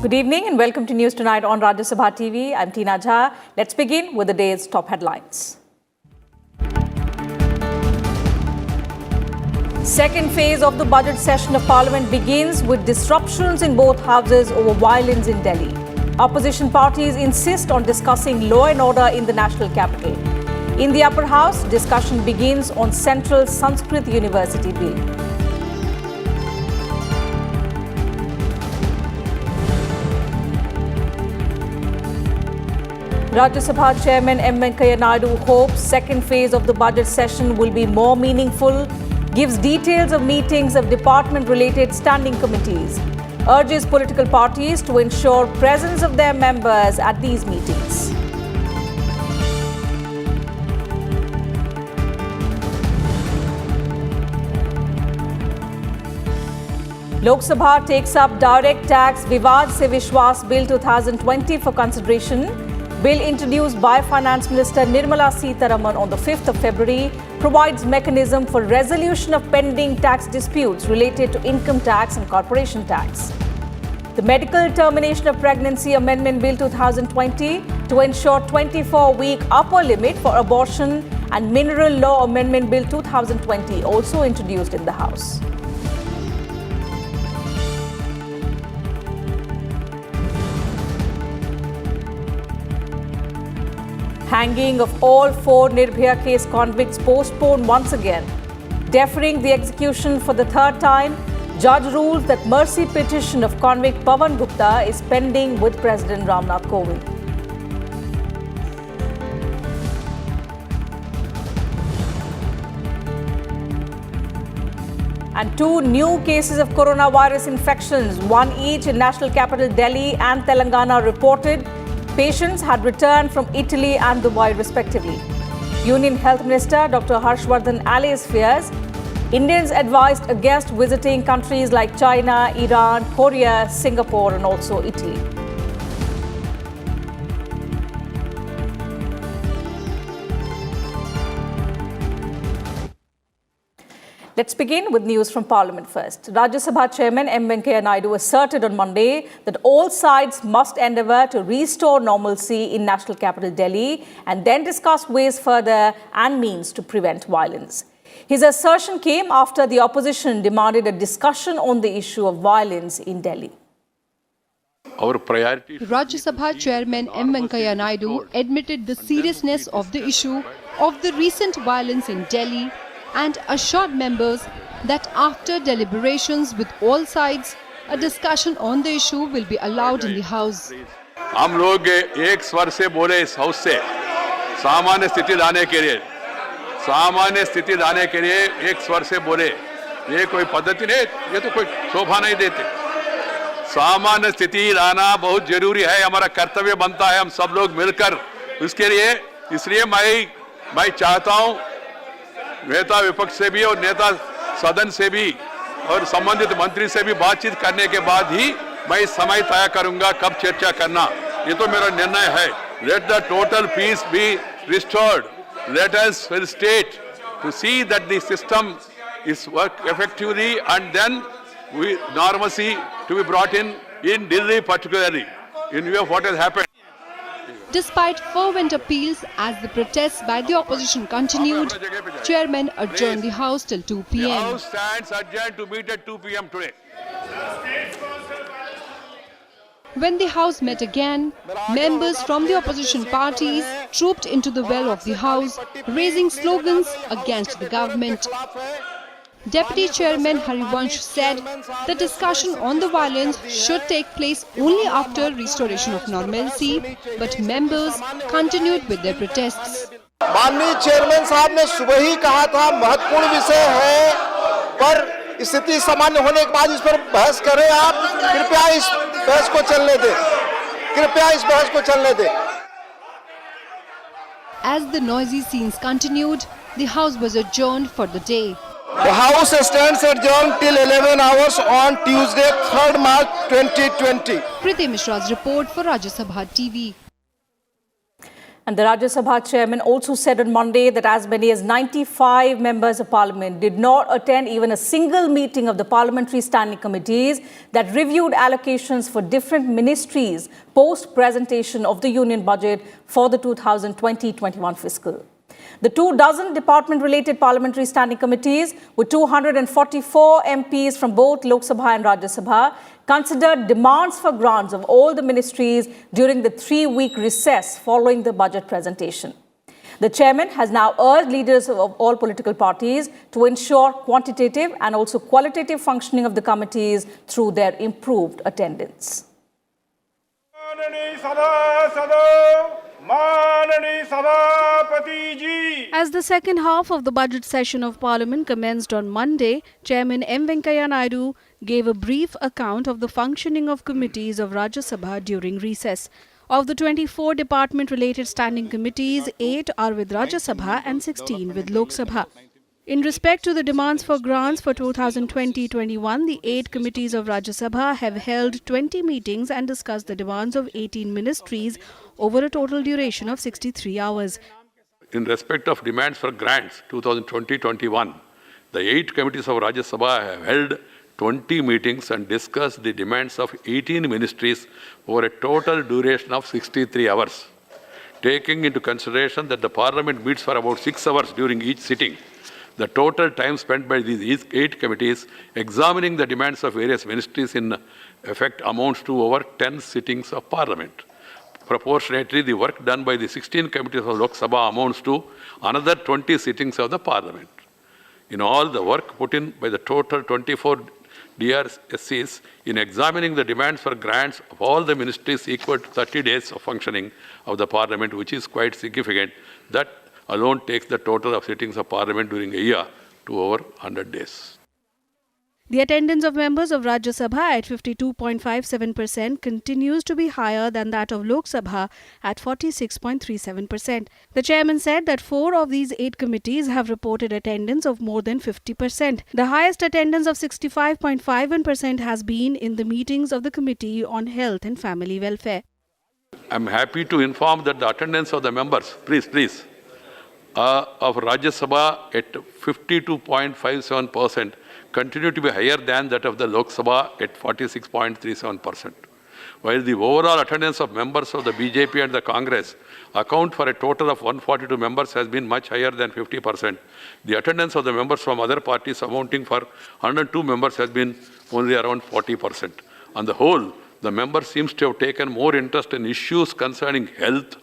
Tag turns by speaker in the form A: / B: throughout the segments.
A: Good evening and welcome to News Tonight on Rajya Sabha TV. I'm Tina Jha. Let's begin with the day's top headlines. Second phase of the budget session of Parliament begins with disruptions in both houses over violence in Delhi. Opposition parties insist on discussing law and order in the national capital. In the upper house, discussion begins on Central Sanskrit University bill. Rajya Sabha Chairman M K Naidu hopes second phase of the budget session will be more meaningful, gives details of meetings of department-related standing committees, urges political parties to ensure presence of their members at these meetings. Lok Sabha takes up Direct Tax Vivad Se Vishwas Bill 2020 for consideration. Bill introduced by Finance Minister Nirmala Sitharaman on the 5th of February provides mechanism for resolution of pending tax disputes related to income tax and corporation tax. The Medical Termination of Pregnancy Amendment Bill 2020 to ensure 24-week upper limit for abortion and Mineral Law Amendment Bill 2020 also introduced in the House. Hanging of all 4 Nirbhaya case convicts postponed once again. Deferring the execution for the third time, judge rules that mercy petition of convict Pawan Gupta is pending with President Ramnath Kovind. And 2 new cases of coronavirus infections, one each in national capital Delhi and Telangana reported. Patients had returned from Italy and Dubai respectively. Union Health Minister Dr. Harshvardhan allays fears. Indians advised against visiting countries like China, Iran, Korea, Singapore and also Italy. Let's begin with news from Parliament first. Rajya Sabha Chairman M K Naidu asserted on Monday that all sides must endeavour to restore normalcy in national capital Delhi and then discuss ways further and means to prevent violence. His assertion came after the opposition demanded a discussion on the issue of violence in Delhi.
B: Our priority.
C: Rajya Sabha Chairman M K Naidu admitted the seriousness of the issue of the recent violence in Delhi and assured members that after deliberations with all sides, a discussion on the issue will be allowed in the House.
B: हम लोग एक स्वर से बोले इस house से सामान्य स्थिति लाने के लिए एक स्वर से बोले ये कोई पद्धति नहीं, ये तो कोई शोभा नहीं देते. सामान्य स्थिति लाना बहुत जरूरी है, हमारा कर्तव्य बनता है हम सब लोग मिलकर उसके लिए. इसलिए मैं चाहता हूं नेता विपक्ष से भी और नेता सदन से भी और संबंधित मंत्री से भी बातचीत करने के बाद ही मैं समय तय करूंगा कब चर्चा करना. ये तो मेरा निर्णय है. Let the total peace be restored. Let us state to see that the system is work effectively and then we normalcy to be brought in Delhi particularly in view of what has happened.
C: Despite fervent appeals as the protests by the opposition continued, Chairman adjourned the House till 2 p.m.
B: The House stands adjourned to meet at 2 p.m. today.
C: When the House met again, members from the opposition parties trooped into the well of the House, raising slogans against the government. Deputy Chairman Harivansh said the discussion on the violence should take place only after restoration of normalcy, but members continued with their protests.
D: माननीय chairman साहब ने सुबह ही कहा था महत्वपूर्ण विषय है, पर स्थिति सामान्य होने के बाद इस पर बहस करें. आप कृपया इस बहस को चलने दें.
C: As the noisy scenes continued, the House was adjourned for the day.
D: The House stands adjourned till 11 hours on Tuesday, 3rd March 2020.
C: Preeti Mishra's report for Rajya Sabha TV.
A: And the Rajya Sabha chairman also said on Monday that as many as 95 members of parliament did not attend even a single meeting of the parliamentary standing committees that reviewed allocations for different ministries post-presentation of the union budget for the 2020-21 fiscal. The 24 department-related parliamentary standing committees with 244 MPs from both Lok Sabha and Rajya Sabha considered demands for grants of all the ministries during the 3-week recess following the budget presentation. The chairman has now urged leaders of all political parties to ensure quantitative and also qualitative functioning of the committees through their improved attendance.
C: As the second half of the budget session of Parliament commenced on Monday, Chairman M K Naidu gave a brief account of the functioning of committees of Rajya Sabha during recess. Of the 24 department-related standing committees, 8 are with Rajya Sabha and 16 with Lok Sabha. In respect to the demands for grants for 2020-21, the 8 committees of Rajya Sabha have held 20 meetings and discussed the demands of 18 ministries over a total duration of 63 hours.
B: In respect of demands for grants 2020-21, the 8 committees of Rajya Sabha have held 20 meetings and discussed the demands of 18 ministries over a total duration of 63 hours. Taking into consideration that the Parliament meets for about 6 hours during each sitting, the total time spent by these 8 committees examining the demands of various ministries in effect amounts to over 10 sittings of Parliament. Proportionately, the work done by the 16 committees of Lok Sabha amounts to another 20 sittings of the Parliament. In all, the work put in by the total 24 DRSCs in examining the demands for grants of all the ministries equal to 30 days of functioning of the Parliament, which is quite significant. That alone takes the total of sittings of Parliament during a year to over 100 days.
C: The attendance of members of Rajya Sabha at 52.57% continues to be higher than that of Lok Sabha at 46.37%. The chairman said that 4 of these 8 committees have reported attendance of more than 50%. The highest attendance of 65.51% has been in the meetings of the Committee on Health and Family Welfare.
B: I am happy to inform that the attendance of the members, of Rajya Sabha at 52.57% continue to be higher than that of the Lok Sabha at 46.37%. While the overall attendance of members of the BJP and the Congress account for a total of 142 members has been much higher than 50%. The attendance of the members from other parties amounting for 102 members has been only around 40%. On the whole, the members seems to have taken more interest in issues concerning health,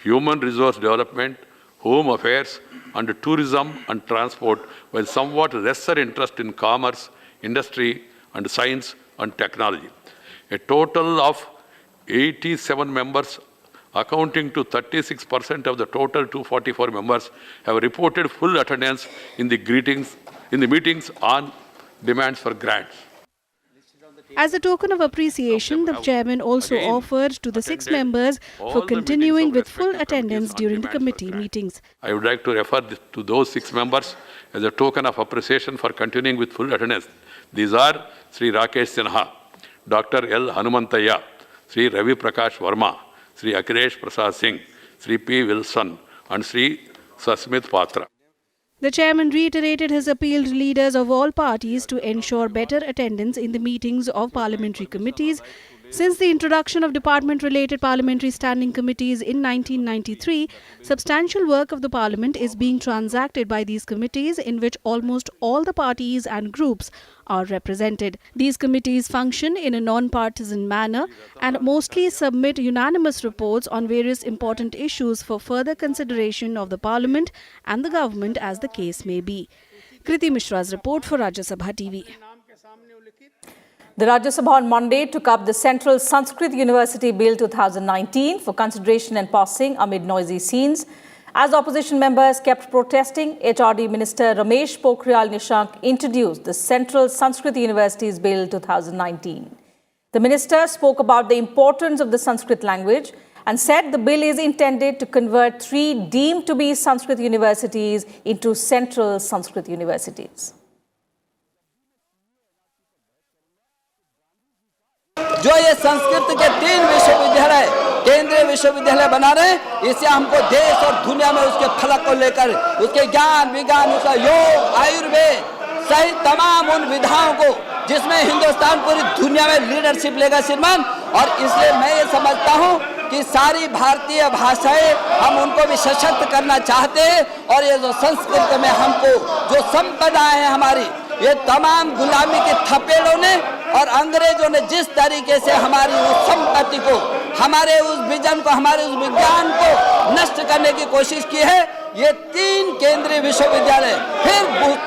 B: human resource development, home affairs, and tourism and transport, while somewhat lesser interest in commerce, industry, and science and technology. A total of 87 members, accounting to 36% of the total 244 members, have reported full attendance in the meetings on demands for grants.
C: As a token of appreciation, the chairman also offered to the 6 members for continuing with full attendance during the committee meetings.
B: I would like to refer to those 6 members as a token of appreciation for continuing with full attendance. These are Sri Rakesh Sinha, Dr. L. Hanumantaya, Sri Ravi Prakash Verma, Sri Akhilesh Prasad Singh, Sri P. Wilson, and Sri Sasmit Patra.
C: The chairman reiterated his appeal to leaders of all parties to ensure better attendance in the meetings of parliamentary committees. Since the introduction of department-related parliamentary standing committees in 1993, substantial work of the parliament is being transacted by these committees, in which almost all the parties and groups are represented. These committees function in a non-partisan manner and mostly submit unanimous reports on various important issues for further consideration of the parliament and the government, as the case may be. Kriti Mishra's report for Rajya Sabha TV.
A: The Rajya Sabha on Monday took up the Central Sanskrit University Bill 2019 for consideration and passing amid noisy scenes. As opposition members kept protesting, HRD Minister Ramesh Pokhriyal Nishank introduced the Central Sanskrit University's Bill 2019. The minister spoke about the importance of the Sanskrit language and said the bill is intended to convert 3 deemed to be Sanskrit universities into Central Sanskrit universities.
E: जो ये संस्कृत के 3 विश्वविद्यालय केंद्रीय विश्वविद्यालय बना रहे हैं, इससे हमको देश और दुनिया में उसके फलक को लेकर उसके ज्ञान विज्ञान, उसका योग, आयुर्वेद सहित तमाम उन विधाओं को जिसमें हिंदुस्तान पूरी दुनिया में लीडरशिप लेगा श्रीमान। और इसलिए मैं ये समझता हूँ कि सारी भारतीय भाषाएं हम उनको भी सशक्त करना चाहते हैं। और ये जो संस्कृत में हमको जो संपदा है हमारी, ये तमाम गुलामी के थपेड़ों ने और अंग्रेजों ने जिस तरीके से हमारी उस संपत्ति को, हमारे उस विजन को, हमारे उस विज्ञान को नष्ट करने की कोशिश की है, ये 3 केंद्रीय विश्वविद्यालय फिर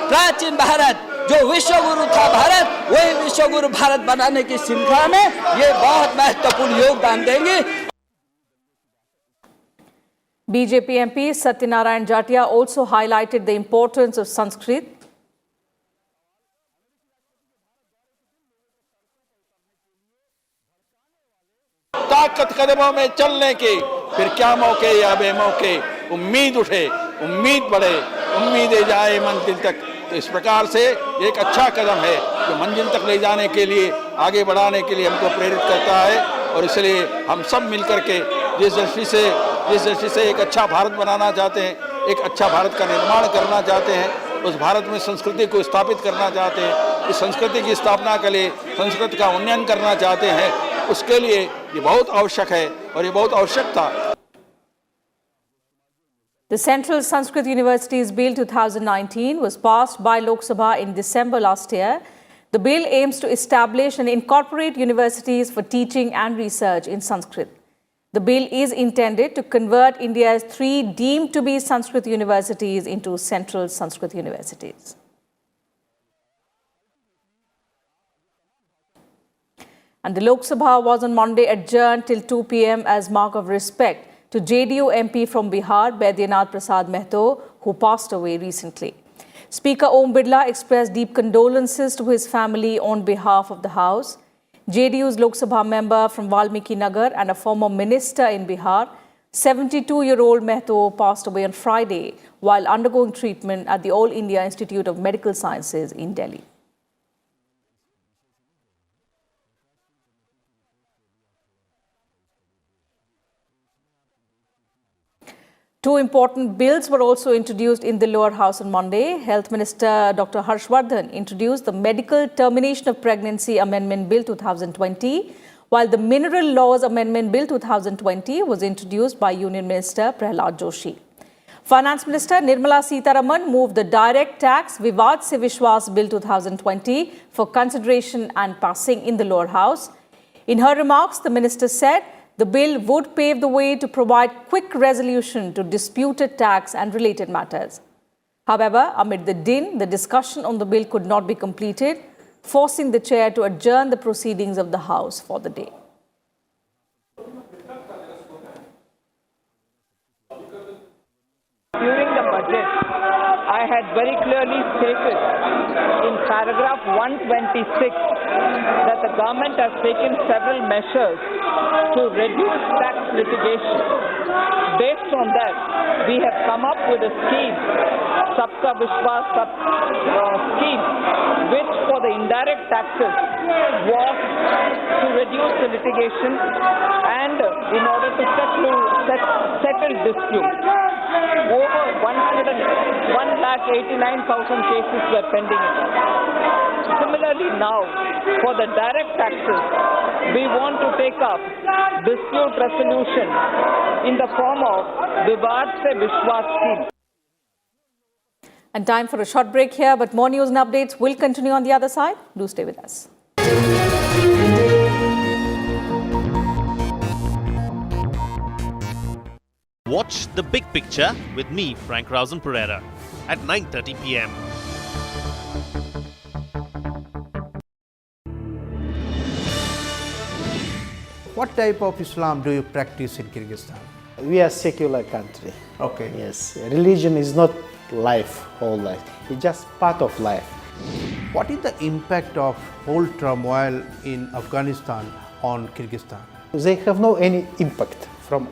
E: प्राचीन भारत जो विश्वगुरु था भारत, वही विश्वगुरु भारत बनाने की श्रृंखला में ये बहुत महत्वपूर्ण योगदान देंगे।
A: BJP MP Satyanarayan Jatia also highlighted the importance of Sanskrit.
F: ताकत कदमों में चलने के फिर क्या मौके या बेमौके, उम्मीद उठे, उम्मीद बढ़े, उम्मीदें जाए मंजिल तक। तो इस प्रकार से एक अच्छा कदम है जो मंजिल तक ले जाने के लिए, आगे बढ़ाने के लिए हमको प्रेरित करता है। और इसलिए हम सब मिलकर के जिस दृष्टि से एक अच्छा भारत बनाना चाहते हैं, एक अच्छा भारत का निर्माण करना चाहते हैं, उस भारत में संस्कृति को स्थापित करना चाहते हैं, इस संस्कृति की स्थापना के लिए संस्कृत का उन्नयन करना चाहते हैं, उसके लिए ये बहुत आवश्यक है और ये बहुत आवश्यक था।
A: The Central Sanskrit Universities Bill 2019 was passed by Lok Sabha in December last year. The bill aims to establish and incorporate universities for teaching and research in Sanskrit. The bill is intended to convert India's 3 deemed to be Sanskrit universities into Central Sanskrit universities. And the Lok Sabha was on Monday adjourned till 2 p.m. as mark of respect to JDU MP from Bihar, Baidyanath Prasad Mehto, who passed away recently. Speaker Om Birla expressed deep condolences to his family on behalf of the House. JDU's Lok Sabha member from Valmiki Nagar and a former minister in Bihar, 72-year-old Mehto passed away on Friday while undergoing treatment at the All India Institute of Medical Sciences in Delhi. Two important bills were also introduced in the lower house on Monday. Health Minister Dr. Harshvardhan introduced the Medical Termination of Pregnancy Amendment Bill 2020, while the Mineral Laws Amendment Bill 2020 was introduced by Union Minister Prahlad Joshi. Finance Minister Nirmala Sitharaman moved the Direct Tax Vivad Se Vishwas Bill 2020 for consideration and passing in the lower house. In her remarks, the minister said the bill would pave the way to provide quick resolution to disputed tax and related matters. However, amid the din, the discussion on the bill could not be completed, forcing the chair to adjourn the proceedings of the House for the day.
G: During the budget, I had very clearly stated in paragraph 126 that the government has taken several measures to reduce tax litigation. Based on that, we have come up with a scheme, Sabka Vishwas scheme, which for the indirect taxes was to reduce the litigation and in order to settle disputes. Over 1,89,000 cases were pending. Similarly now, for the direct taxes, we want to take up dispute resolution in the form of Vivad Se Vishwas scheme.
A: And time for a short break here, but more news and updates will continue on the other side. Do stay with us.
H: Watch The Big Picture with me, Frank Rausen Pereira, at 9:30 p.m.
I: What type of Islam do you practice in Kyrgyzstan?
J: We are a secular country.
I: Okay.
J: Yes, religion is not life, whole life. It's just part of life.
I: What is the impact of whole turmoil in Afghanistan on Kyrgyzstan?
J: They have no any impact from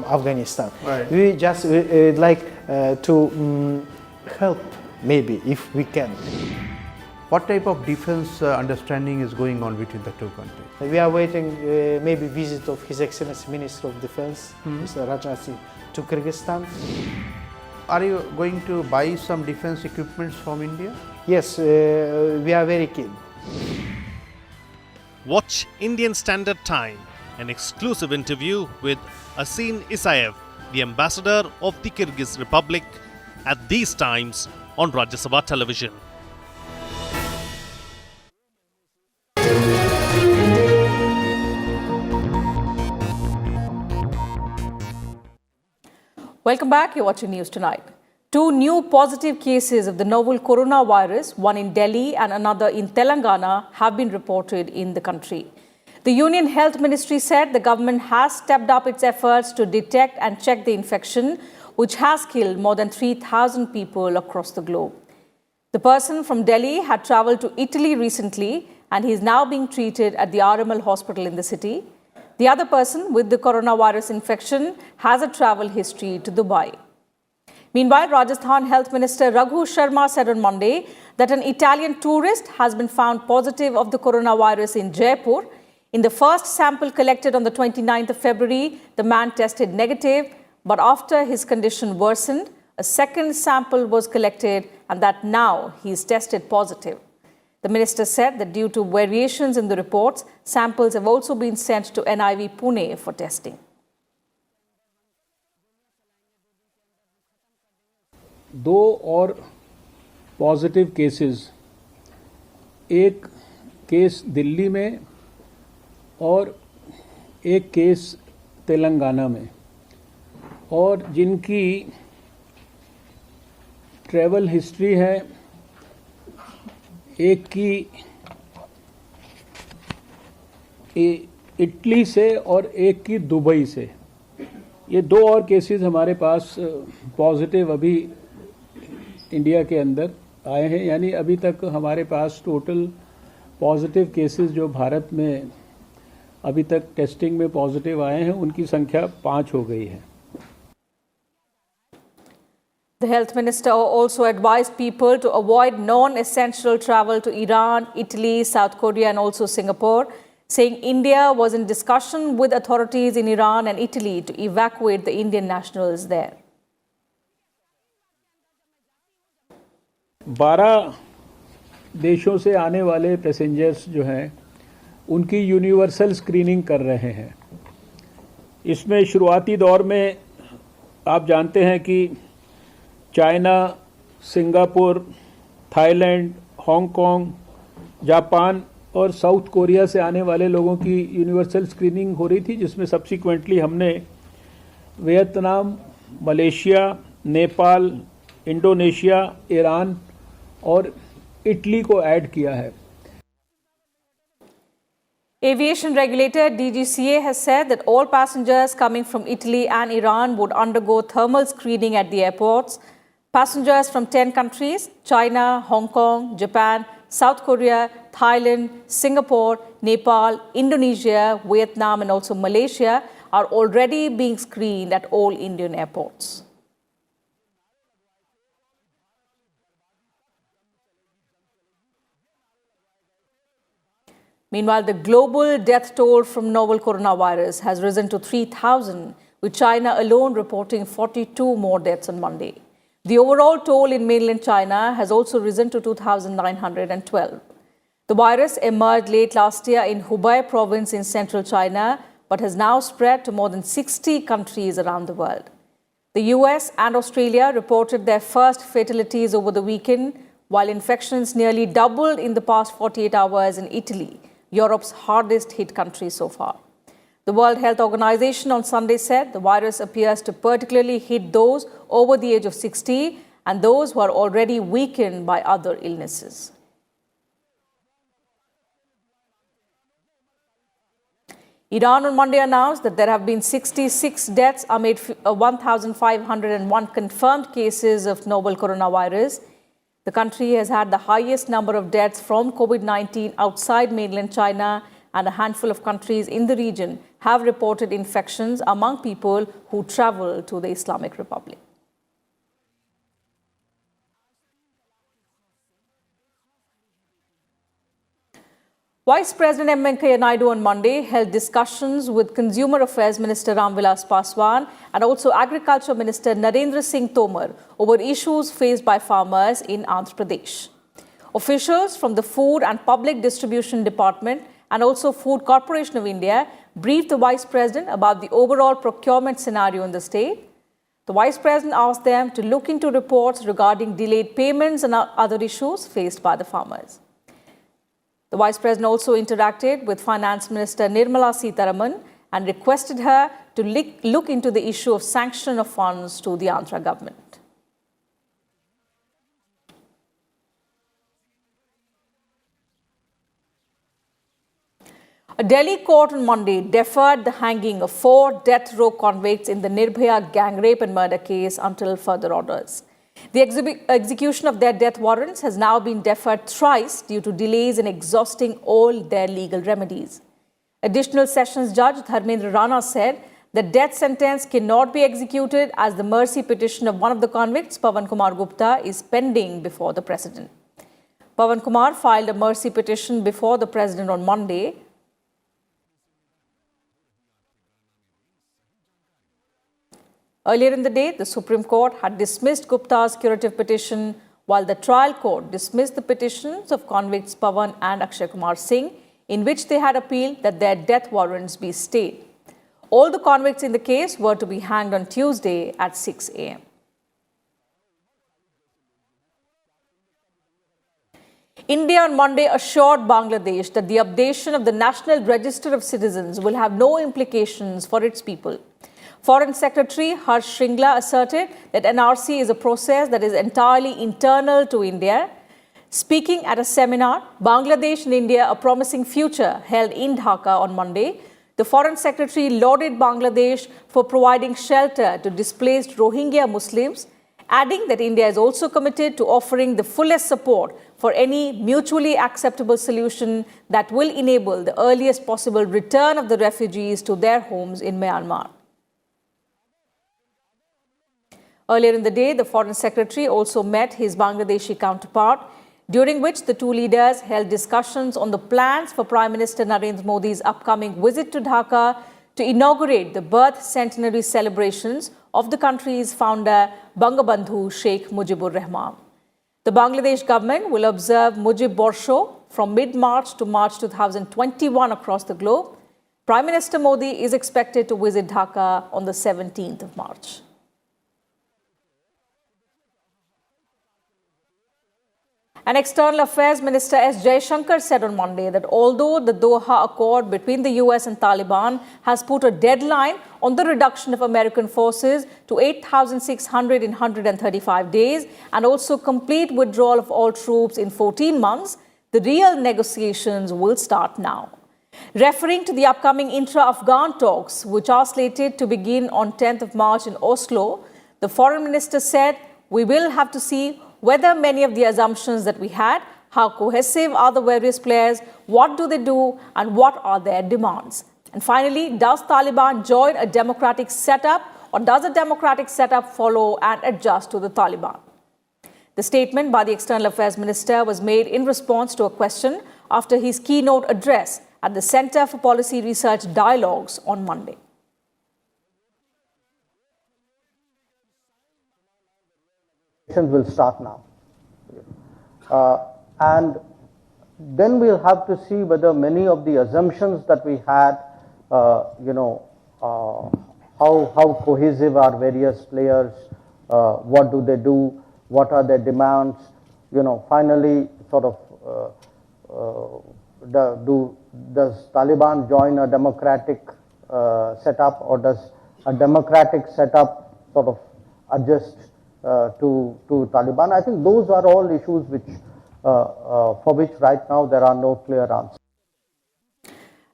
J: Afghanistan.
I: Right.
J: We just like to help maybe if we can.
I: What type of defense understanding is going on between the two countries?
J: We are waiting maybe visit of His Excellency Minister of Defense, Mr. Rajya, to Kyrgyzstan.
I: Are you going to buy some defense equipments from India?
J: Yes, we are very keen.
H: Watch Indian Standard Time, an exclusive interview with Asin Isaev, the ambassador of the Kyrgyz Republic, at these times on Rajya Sabha television.
A: Welcome back. You're watching News Tonight. 2 new positive cases of the novel coronavirus, one in Delhi and another in Telangana, have been reported in the country. The Union Health Ministry said the government has stepped up its efforts to detect and check the infection, which has killed more than 3,000 people across the globe. The person from Delhi had travelled to Italy recently and he is now being treated at the RML hospital in the city. The other person with the coronavirus infection has a travel history to Dubai. Meanwhile, Rajasthan Health Minister Raghu Sharma said on Monday that an Italian tourist has been found positive of the coronavirus in Jaipur. In the first sample collected on the 29th of February, the man tested negative, but after his condition worsened, a second sample was collected and that now he is tested positive. The minister said that due to variations in the reports, samples have also been sent to NIV Pune for testing.
K: दो और positive cases, एक case Delhi में और एक case Telangana में, और जिनकी travel history है, एक की इटली से और एक की दुबई से. ये 2 और केसेस हमारे पास पॉजिटिव अभी इंडिया के अंदर आए हैं. यानी अभी तक हमारे पास टोटल पॉजिटिव केसेस जो भारत में अभी तक टेस्टिंग में पॉजिटिव आए हैं, उनकी संख्या 5 हो गई है.
A: The health minister also advised people to avoid non-essential travel to Iran, Italy, South Korea and also Singapore, saying India was in discussion with authorities in Iran and Italy to evacuate the Indian nationals there.
K: 12 देशों से आने वाले passengers जो हैं, उनकी universal screening कर रहे हैं. इसमें शुरुआती दौर में आप जानते हैं कि China, Singapore, Thailand, Hong Kong, Japan और साउथ कोरिया से आने वाले लोगों की यूनिवर्सल स्क्रीनिंग हो रही थी, जिसमें सब्सिक्वेंटली हमने Vietnam, Malaysia, Nepal, Indonesia, Iran और इटली को ऐड किया है.
A: Aviation regulator DGCA has said that all passengers coming from Italy and Iran would undergo thermal screening at the airports. Passengers from 10 countries, China, Hong Kong, Japan, South Korea, Thailand, Singapore, Nepal, Indonesia, Vietnam and also Malaysia are already being screened at all Indian airports. Meanwhile, the global death toll from novel coronavirus has risen to 3,000, with China alone reporting 42 more deaths on Monday. The overall toll in mainland China has also risen to 2,912. The virus emerged late last year in Hubei province in central China, but has now spread to more than 60 countries around the world. The US and Australia reported their first fatalities over the weekend, while infections nearly doubled in the past 48 hours in Italy, Europe's hardest hit country so far. The World Health Organization on Sunday said the virus appears to particularly hit those over the age of 60 and those who are already weakened by other illnesses. Iran on Monday announced that there have been 66 deaths amid 1,501 confirmed cases of novel coronavirus. The country has had the highest number of deaths from COVID-19 outside mainland China, and a handful of countries in the region have reported infections among people who travel to the Islamic Republic. Vice President M K Naidu on Monday held discussions with Consumer Affairs Minister Ramvilas Paswan and also Agriculture Minister Narendra Singh Tomar over issues faced by farmers in Andhra Pradesh. Officials from the Food and Public Distribution Department and also Food Corporation of India briefed the Vice President about the overall procurement scenario in the state. The Vice President asked them to look into reports regarding delayed payments and other issues faced by the farmers. The Vice President also interacted with Finance Minister Nirmala Sitharaman and requested her to look into the issue of sanction of funds to the Andhra government. A Delhi court on Monday deferred the hanging of 4 death row convicts in the Nirbhaya gang rape and murder case until further orders. The execution of their death warrants has now been deferred thrice due to delays in exhausting all their legal remedies. Additional Sessions Judge Dharmendra Rana said the death sentence cannot be executed as the mercy petition of one of the convicts, Pawan Kumar Gupta, is pending before the President. Pawan Kumar filed a mercy petition before the President on Monday. Earlier in the day, the Supreme Court had dismissed Gupta's curative petition, while the trial court dismissed the petitions of convicts Pawan and Akshay Kumar Singh, in which they had appealed that their death warrants be stayed. All the convicts in the case were to be hanged on Tuesday at 6 a.m. India on Monday assured Bangladesh that the updation of the National Register of Citizens will have no implications for its people. Foreign Secretary Harsh Shringla asserted that NRC is a process that is entirely internal to India. Speaking at a seminar, Bangladesh and India, a promising future, held in Dhaka on Monday, the Foreign Secretary lauded Bangladesh for providing shelter to displaced Rohingya Muslims, adding that India is also committed to offering the fullest support for any mutually acceptable solution that will enable the earliest possible return of the refugees to their homes in Myanmar. Earlier in the day, the Foreign Secretary also met his Bangladeshi counterpart, during which the two leaders held discussions on the plans for Prime Minister Narendra Modi's upcoming visit to Dhaka to inaugurate the birth centenary celebrations of the country's founder, Bangabandhu Sheikh Mujibur Rahman. The Bangladesh government will observe Mujib Borsho from mid-March to March 2021 across the globe. Prime Minister Modi is expected to visit Dhaka on the 17th of March. An External Affairs Minister S. Jaishankar said on Monday that although the Doha Accord between the US and Taliban has put a deadline on the reduction of American forces to 8,600 in 135 days and also complete withdrawal of all troops in 14 months, the real negotiations will start now. Referring to the upcoming intra-Afghan talks, which are slated to begin on 10th of March in Oslo, the Foreign Minister said, "We will have to see whether many of the assumptions that we had, how cohesive are the various players, what do they do, and what are their demands. And finally, does Taliban join a democratic setup, or does a democratic setup follow and adjust to the Taliban?" The statement by the External Affairs Minister was made in response to a question after his keynote address at the Center for Policy Research Dialogues on Monday.
I: Will start now. And then we'll have to see whether many of the assumptions that we had, how cohesive are various players, what do they do, what are their demands, finally sort of does Taliban join a democratic setup, or does a democratic setup sort of adjust to Taliban? I think those are all issues which, for which right now there are no clear answers.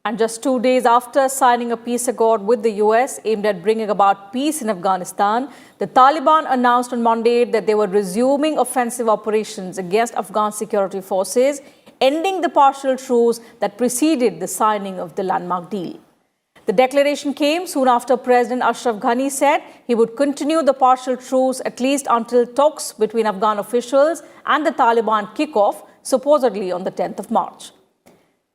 A: And just 2 days after signing a peace accord with the US aimed at bringing about peace in Afghanistan, the Taliban announced on Monday that they were resuming offensive operations against Afghan security forces, ending the partial truce that preceded the signing of the landmark deal. The declaration came soon after President Ashraf Ghani said he would continue the partial truce at least until talks between Afghan officials and the Taliban kick off, supposedly on the 10th of March.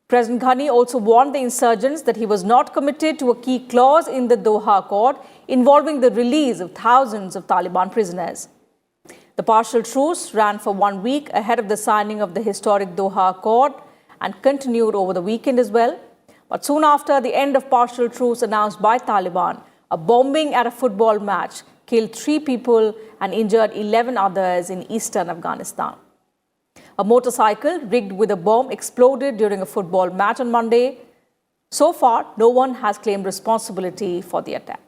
A: President Ghani also warned the insurgents that he was not committed to a key clause in the Doha Accord involving the release of thousands of Taliban prisoners. The partial truce ran for 1 week ahead of the signing of the historic Doha Accord and continued over the weekend as well. But soon after the end of partial truce announced by Taliban, a bombing at a football match killed 3 people and injured 11 others in eastern Afghanistan. A motorcycle rigged with a bomb exploded during a football match on Monday. So far, no one has claimed responsibility for the attack.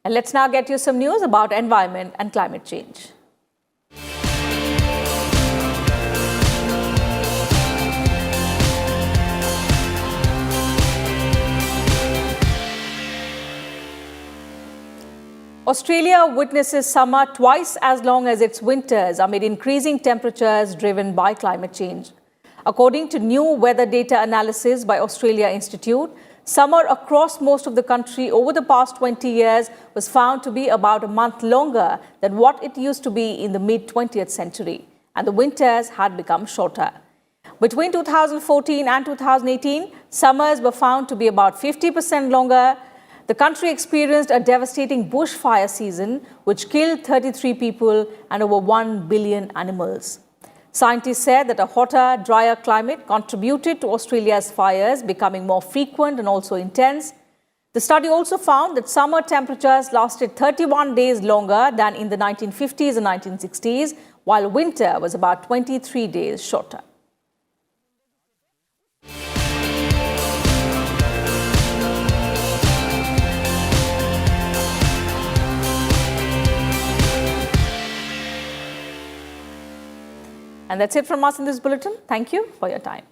A: And let's now get you some news about environment and climate change. Australia witnesses summer twice as long as its winters amid increasing temperatures driven by climate change. According to new weather data analysis by Australia Institute, summer across most of the country over the past 20 years was found to be about a month longer than what it used to be in the mid-20th century, and the winters had become shorter. Between 2014 and 2018, summers were found to be about 50% longer. The country experienced a devastating bushfire season, which killed 33 people and over 1 billion animals. Scientists said that a hotter, drier climate contributed to Australia's fires becoming more frequent and also intense. The study also found that summer temperatures lasted 31 days longer than in the 1950s and 1960s, while winter was about 23 days shorter. And that's it from us in this bulletin. Thank you for your time.